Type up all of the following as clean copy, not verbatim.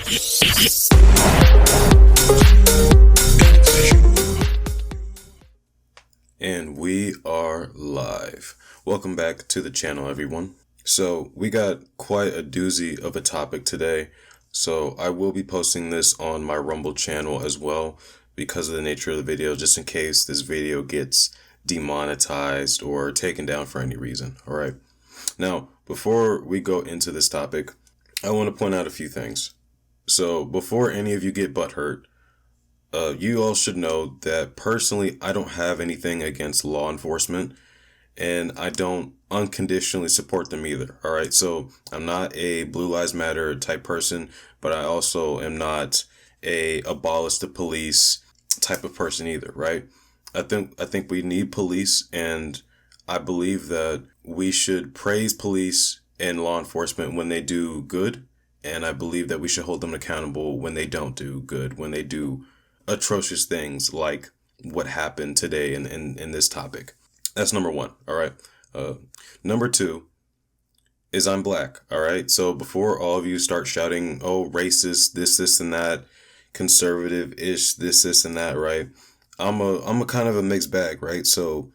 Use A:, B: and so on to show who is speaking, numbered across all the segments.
A: And we are live. Welcome back to the channel, everyone. So we got quite a doozy of a topic today. So I will be posting this on my Rumble channel as well because of the nature of the video, just in case this video gets demonetized or taken down for any reason. All right. Now, before we go into this topic, I want to point out a few things. So before any of you get butthurt, you all should know that personally, I don't have anything against law enforcement, and I don't unconditionally support them either. All right. So I'm not a Blue Lives Matter type person, but I also am not a abolish the police type of person either. Right. I think we need police, and I believe that we should praise police and law enforcement when they do good. And I believe that we should hold them accountable when they don't do good, when they do atrocious things like what happened today in this topic. That's number one. All right. Number two is I'm black. All right. So before all of you start shouting, oh, racist, this, and that, conservative-ish, this, and that, right? I'm a kind of a mixed bag, right? So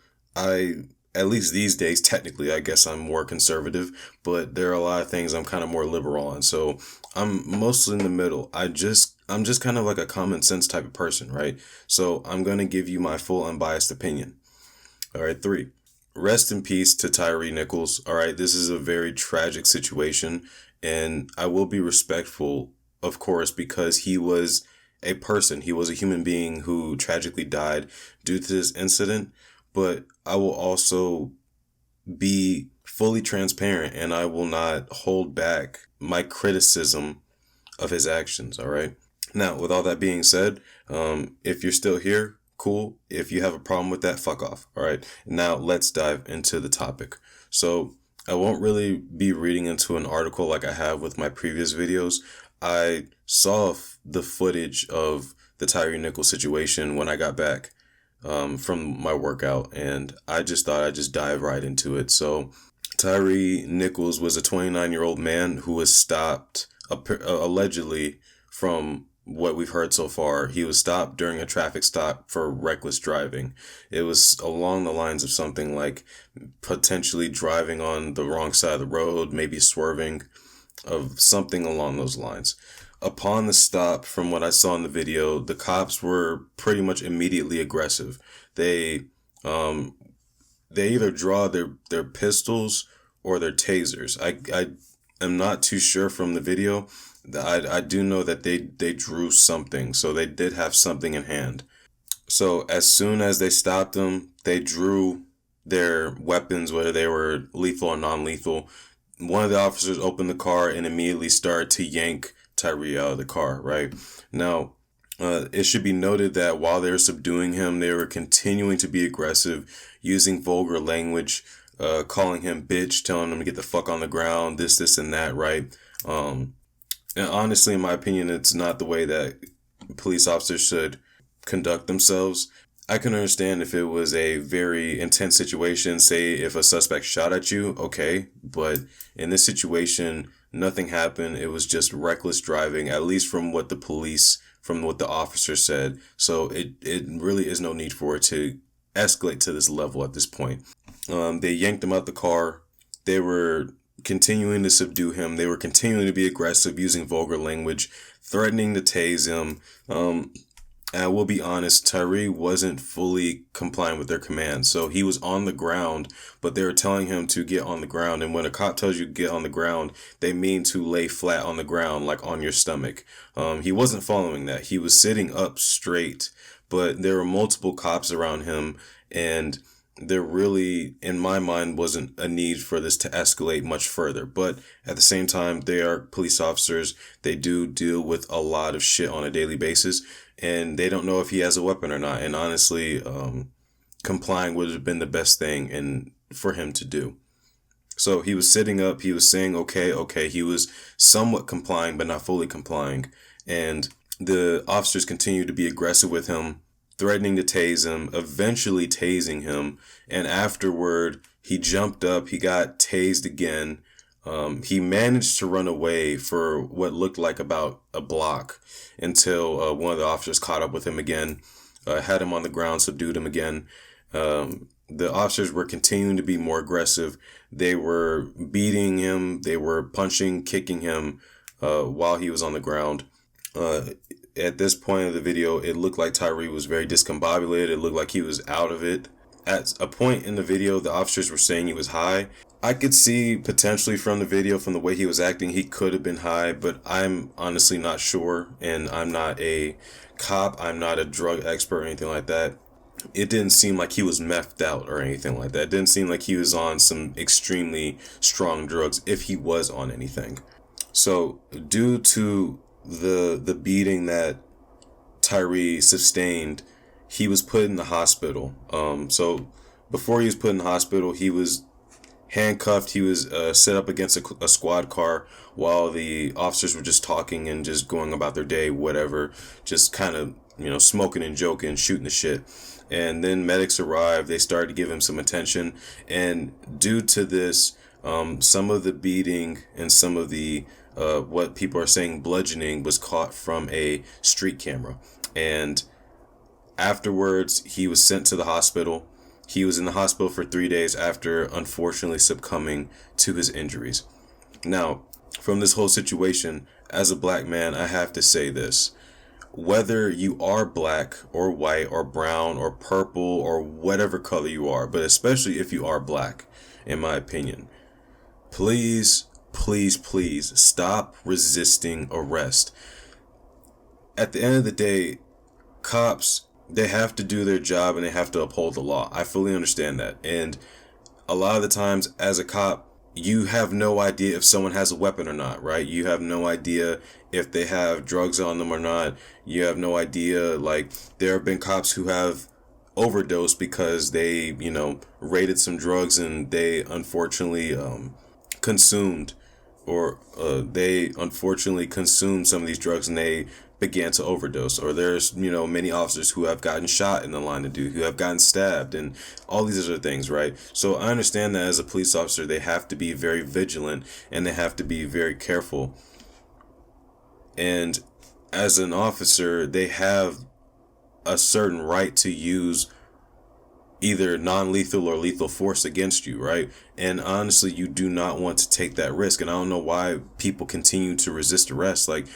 A: at least these days, technically, I guess I'm more conservative, but there are a lot of things I'm kind of more liberal on. So I'm mostly in the middle. I'm just kind of like a common sense type of person, right? So I'm going to give you my full unbiased opinion. All right, 3. Rest in peace to Tyre Nichols. All right, this is a very tragic situation, and I will be respectful, of course, because he was a person. He was a human being who tragically died due to this incident. But I will also be fully transparent, and I will not hold back my criticism of his actions. All right. Now, with all that being said, if you're still here, cool. If you have a problem with that, fuck off. All right. Now let's dive into the topic. So I won't really be reading into an article like I have with my previous videos. I saw the footage of the Tyre Nichols situation when I got back from my workout, and I just thought I'd just dive right into it. So Tyre Nichols was a 29-year-old man who was stopped allegedly, from what we've heard so far. He was stopped during a traffic stop for reckless driving. It was along the lines of something like potentially driving on the wrong side of the road, maybe swerving, of something along those lines. Upon the stop, from what I saw in the video, the cops were pretty much immediately aggressive. They either draw their pistols or their tasers. I am not too sure from the video. I do know that they drew something, so they did have something in hand. So as soon as they stopped them, they drew their weapons, whether they were lethal or non-lethal. One of the officers opened the car and immediately started to yank Tyre out of the car, right? Now, it should be noted that while they were subduing him, they were continuing to be aggressive, using vulgar language, calling him bitch, telling him to get the fuck on the ground, this, and that, right? And honestly, in my opinion, it's not the way that police officers should conduct themselves. I can understand if it was a very intense situation, say if a suspect shot at you, okay, but in this situation, nothing happened. It was just reckless driving, at least from what the officer said. So it really is no need for it to escalate to this level at this point. They yanked him out the car. They were continuing to subdue him. They were continuing to be aggressive, using vulgar language, threatening to tase him. And I will be honest, Tyre wasn't fully complying with their commands. So he was on the ground, but they were telling him to get on the ground. And when a cop tells you to get on the ground, they mean to lay flat on the ground, like on your stomach. He wasn't following that. He was sitting up straight, but there were multiple cops around him, and there really, in my mind, wasn't a need for this to escalate much further. But at the same time, they are police officers. They do deal with a lot of shit on a daily basis, and they don't know if he has a weapon or not. And honestly, complying would have been the best thing for him to do. So he was sitting up. He was saying, okay. He was somewhat complying, but not fully complying. And the officers continued to be aggressive with him, threatening to tase him, eventually tasing him. And afterward, he jumped up. He got tased again. He managed to run away for what looked like about a block until one of the officers caught up with him again, had him on the ground, subdued him again. The officers were continuing to be more aggressive. They were beating him. They were punching, kicking him while he was on the ground. At this point of the video, it looked like Tyre was very discombobulated. It looked like he was out of it. At a point in the video, the officers were saying he was high. I could see potentially from the video, from the way he was acting, he could have been high, but I'm honestly not sure. And I'm not a cop. I'm not a drug expert or anything like that. It didn't seem like he was methed out or anything like that. It didn't seem like he was on some extremely strong drugs, if he was on anything. So due to the beating that Tyre sustained, he was put in the hospital. So before he was put in the hospital, he was handcuffed. He was set up against a squad car while the officers were just talking and just going about their day, whatever, just kind of, smoking and joking, shooting the shit. And then medics arrived. They started to give him some attention. And due to this, some of the beating and some of the what people are saying bludgeoning was caught from a street camera. And afterwards, he was sent to the hospital. He was in the hospital for 3 days after unfortunately succumbing to his injuries. Now, from this whole situation, as a black man, I have to say this. Whether you are black or white or brown or purple or whatever color you are, but especially if you are black, in my opinion, please, please, please stop resisting arrest. At the end of the day, cops, they have to do their job and they have to uphold the law. I fully understand that. And a lot of the times as a cop, you have no idea if someone has a weapon or not, right? You have no idea if they have drugs on them or not. You have no idea, like, there have been cops who have overdosed because they, raided some drugs and they unfortunately consumed some of these drugs and they began to overdose. Or there's, many officers who have gotten shot in the line of duty, who have gotten stabbed, and all these other things, right? So I understand that as a police officer, they have to be very vigilant and they have to be very careful. And as an officer, they have a certain right to use either non-lethal or lethal force against you, right? And honestly, you do not want to take that risk. And I don't know why people continue to resist arrest. Like,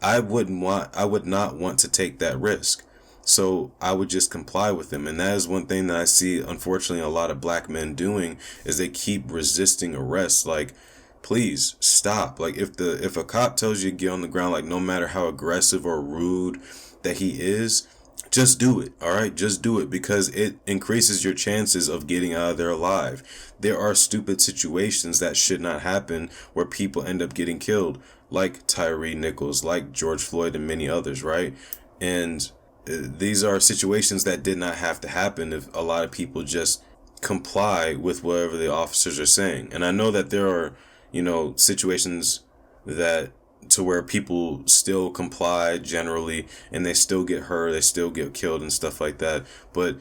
A: I would not want to take that risk. So I would just comply with them. And that is one thing that I see, unfortunately, a lot of black men doing, is they keep resisting arrest. Like, please stop. Like, if a cop tells you to get on the ground, like, no matter how aggressive or rude that he is, just do it. All right, just do it, because it increases your chances of getting out of there alive. There are stupid situations that should not happen where people end up getting killed, like Tyre Nichols, like George Floyd, and many others, right? And these are situations that did not have to happen if a lot of people just comply with whatever the officers are saying. And I know that there are, situations that to where people still comply generally and they still get hurt, they still get killed and stuff like that. But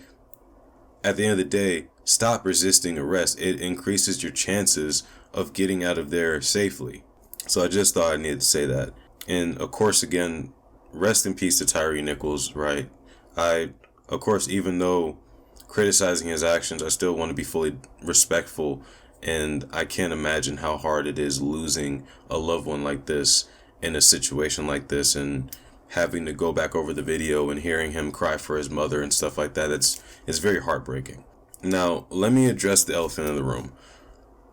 A: at the end of the day, stop resisting arrest. It increases your chances of getting out of there safely. So I just thought I needed to say that. And of course, again, rest in peace to Tyre Nichols, right? Of course, even though criticizing his actions, I still want to be fully respectful. And I can't imagine how hard it is losing a loved one like this in a situation like this, and having to go back over the video and hearing him cry for his mother and stuff like that. It's very heartbreaking. Now, let me address the elephant in the room.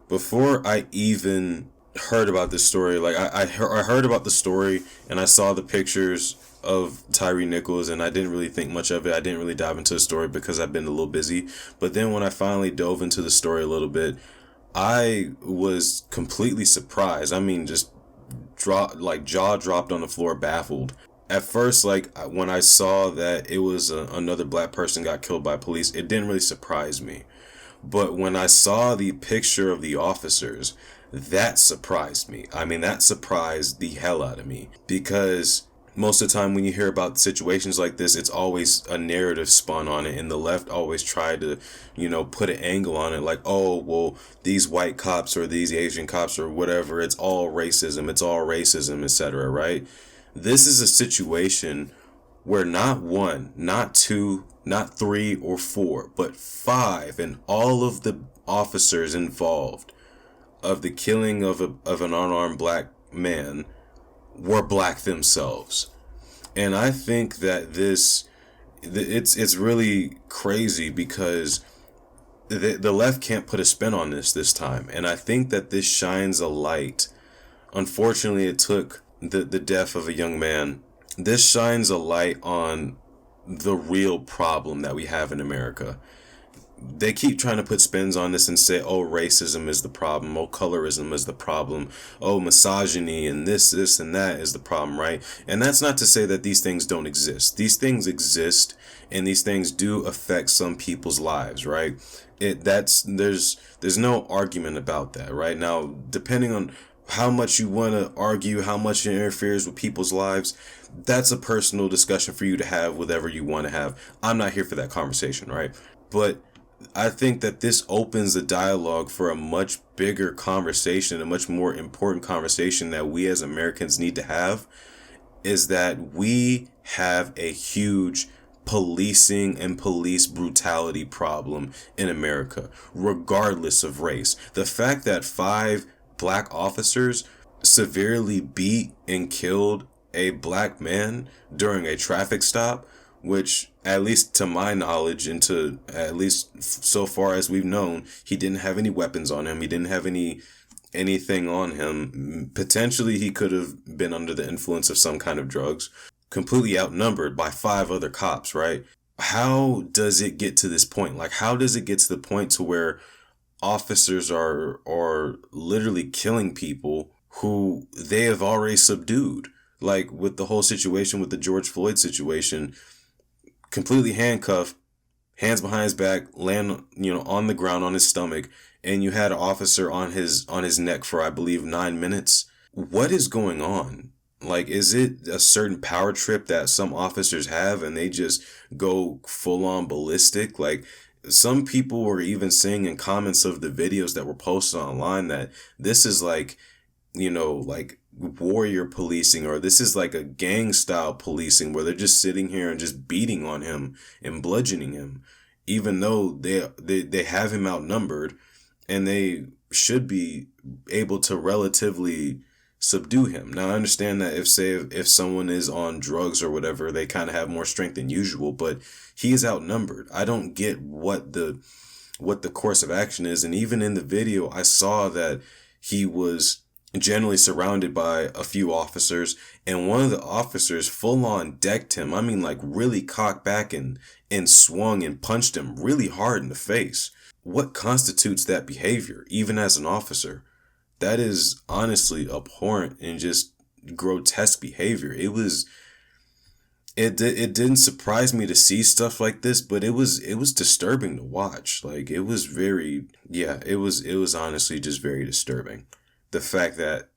A: Before I even heard about this story, like I heard about the story and I saw the pictures of Tyre Nichols and I didn't really think much of it. I didn't really dive into the story because I've been a little busy. But then when I finally dove into the story a little bit, I was completely surprised. I mean, just jaw dropped on the floor, baffled. At first, like, when I saw that it was another black person got killed by police, it didn't really surprise me. But when I saw the picture of the officers, that surprised me. I mean, that surprised the hell out of me, because Most of the time when you hear about situations like this, it's always a narrative spun on it, and the left always try to, put an angle on it, like, oh, well, these white cops or these Asian cops or whatever, it's all racism, etc., right? This is a situation where not one, not two, not three or four, but five, and all of the officers involved of the killing of an unarmed black man were black themselves. And I think that it's really crazy because the left can't put a spin on this time. And I think that this shines a light. Unfortunately, it took the death of a young man. This shines a light on the real problem that we have in America. They keep trying to put spins on this and say, oh, racism is the problem, oh, colorism is the problem, oh, misogyny and this and that is the problem, right? And that's not to say that these things don't exist. These things exist, and these things do affect some people's lives, right? There's no argument about that, right? Now, depending on how much you want to argue, how much it interferes with people's lives, that's a personal discussion for you to have, whatever you want to have. I'm not here for that conversation, right? But I think that this opens the dialogue for a much bigger conversation, a much more important conversation that we as Americans need to have, is that we have a huge policing and police brutality problem in America, regardless of race. The fact that 5 black officers severely beat and killed a black man during a traffic stop, which, at least to my knowledge and to at least so far as we've known, he didn't have any weapons on him. He didn't have anything on him. Potentially, he could have been under the influence of some kind of drugs. Completely outnumbered by 5 other cops, right? How does it get to this point? Like, how does it get to the point to where officers are literally killing people who they have already subdued? Like with the whole situation with the George Floyd situation, completely handcuffed, hands behind his back, land, on the ground on his stomach, and you had an officer on his neck for, I believe, 9 minutes. What is going on? Like, is it a certain power trip that some officers have and they just go full on ballistic? Like, some people were even saying in comments of the videos that were posted online that this is like, like warrior policing, or this is like a gang style policing where they're just sitting here and just beating on him and bludgeoning him, even though they have him outnumbered and they should be able to relatively subdue him. Now, I understand that if someone is on drugs or whatever, they kind of have more strength than usual, but he is outnumbered. I don't get what the course of action is. And even in the video, I saw that he was generally surrounded by a few officers, and one of the officers full on decked him. I mean, like, really cocked back and swung and punched him really hard in the face. What constitutes that behavior, even as an officer? That is honestly abhorrent and just grotesque behavior. It didn't surprise me to see stuff like this, but it was disturbing to watch. Like, it was honestly just very disturbing. The fact that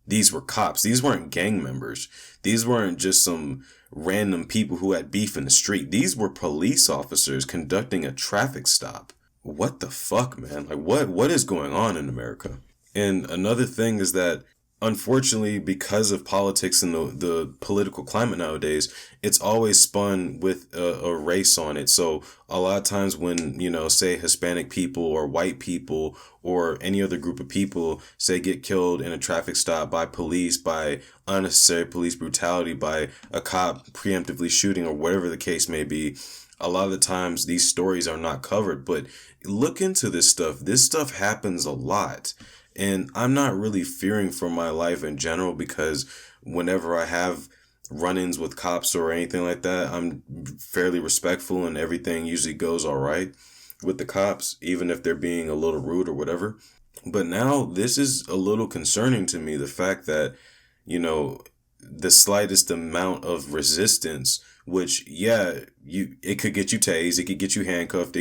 A: these were cops, these weren't gang members, these weren't just some random people who had beef in the street. These were police officers conducting a traffic stop. What the fuck, man? Like, what is going on in America? And another thing is that, unfortunately, because of politics and the political climate nowadays, it's always spun with a race on it. So a lot of times when, say Hispanic people or white people or any other group of people, say, get killed in a traffic stop by police, by unnecessary police brutality, by a cop preemptively shooting or whatever the case may be, a lot of the times these stories are not covered. But look into this stuff. This stuff happens a lot. And I'm not really fearing for my life in general, because whenever I have run-ins with cops or anything like that, I'm fairly respectful and everything usually goes all right with the cops, even if they're being a little rude or whatever. But now this is a little concerning to me, the fact that, the slightest amount of resistance, which, it could get you tased, it could get you handcuffed,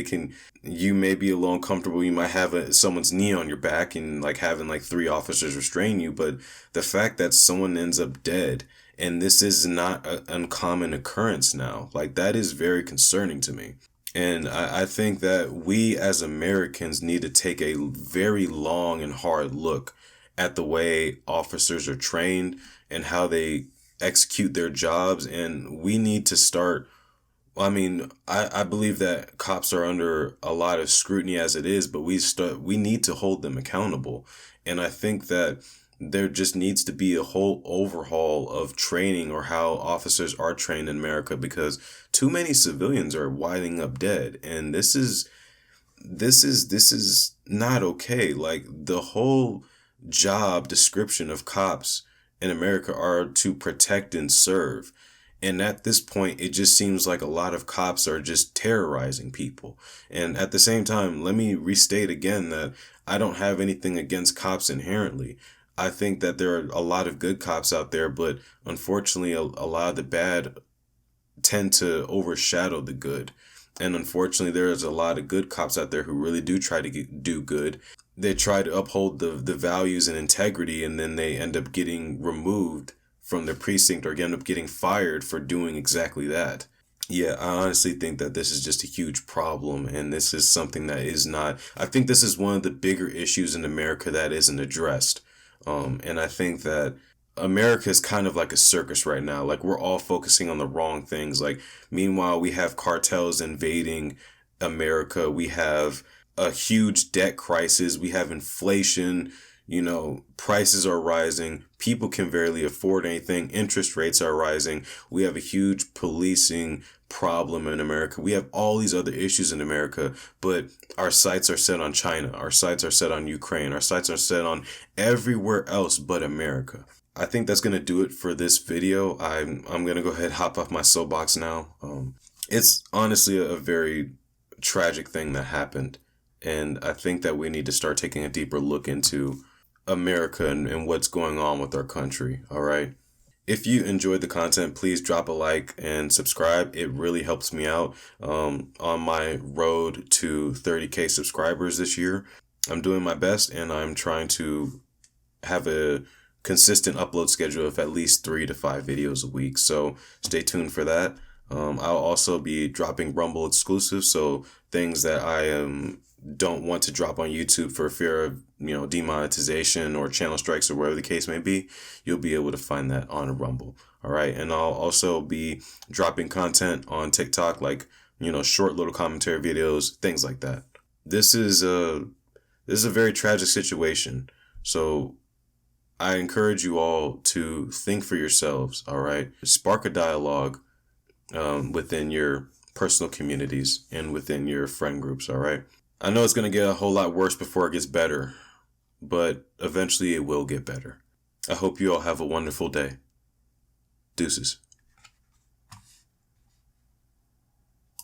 A: you may be a little uncomfortable, you might have someone's knee on your back and like having like 3 officers restrain you, but the fact that someone ends up dead And this is not an uncommon occurrence now. Like, that is very concerning to me. And I think that we as Americans need to take a very long and hard look at the way officers are trained and how they execute their jobs. And we need to start. I mean, I believe that cops are under a lot of scrutiny as it is, but we need to hold them accountable. And I think that there just needs to be a whole overhaul of training or how officers are trained in America, because too many civilians are winding up dead. And this is not okay. Like, the whole job description of cops in America are to protect and serve. And at this point, it just seems like a lot of cops are just terrorizing people. And at the same time, let me restate again that I don't have anything against cops inherently. I think that there are a lot of good cops out there, but unfortunately, a lot of the bad tend to overshadow the good. And unfortunately, there's a lot of good cops out there who really do try to do good. They try to uphold the values and integrity, and then they end up getting removed from their precinct or end up getting fired for doing exactly that. Yeah, I honestly think that this is just a huge problem, and this is something that is not, I think this is one of the bigger issues in America that isn't addressed. And I think that America is kind of like a circus right now. Like, we're all focusing on the wrong things. Like, meanwhile, we have cartels invading America. We have a huge debt crisis. We have inflation. Prices are rising. People can barely afford anything. Interest rates are rising. We have a huge policing problem in America. We have all these other issues in America, but our sights are set on China. Our sights are set on Ukraine. Our sights are set on everywhere else but America. I think that's going to do it for this video. I'm going to go ahead and hop off my soapbox now. It's honestly a very tragic thing that happened. And I think that we need to start taking a deeper look into America and what's going on with our country. All right. If you enjoyed the content, please drop a like and subscribe. It really helps me out on my road to 30K subscribers this year. I'm doing my best, and I'm trying to have a consistent upload schedule of at least 3 to 5 videos a week. So stay tuned for that. I'll also be dropping Rumble exclusives, so things that I don't want to drop on YouTube for fear of demonetization or channel strikes or whatever the case may be. You'll be able to find that on Rumble. All right, and I'll also be dropping content on TikTok, like short little commentary videos, things like that. This is a very tragic situation, so I encourage you all to think for yourselves. All right, spark a dialogue within your personal communities and within your friend groups. All right. I know it's going to get a whole lot worse before it gets better, but eventually it will get better. I hope you all have a wonderful day. Deuces.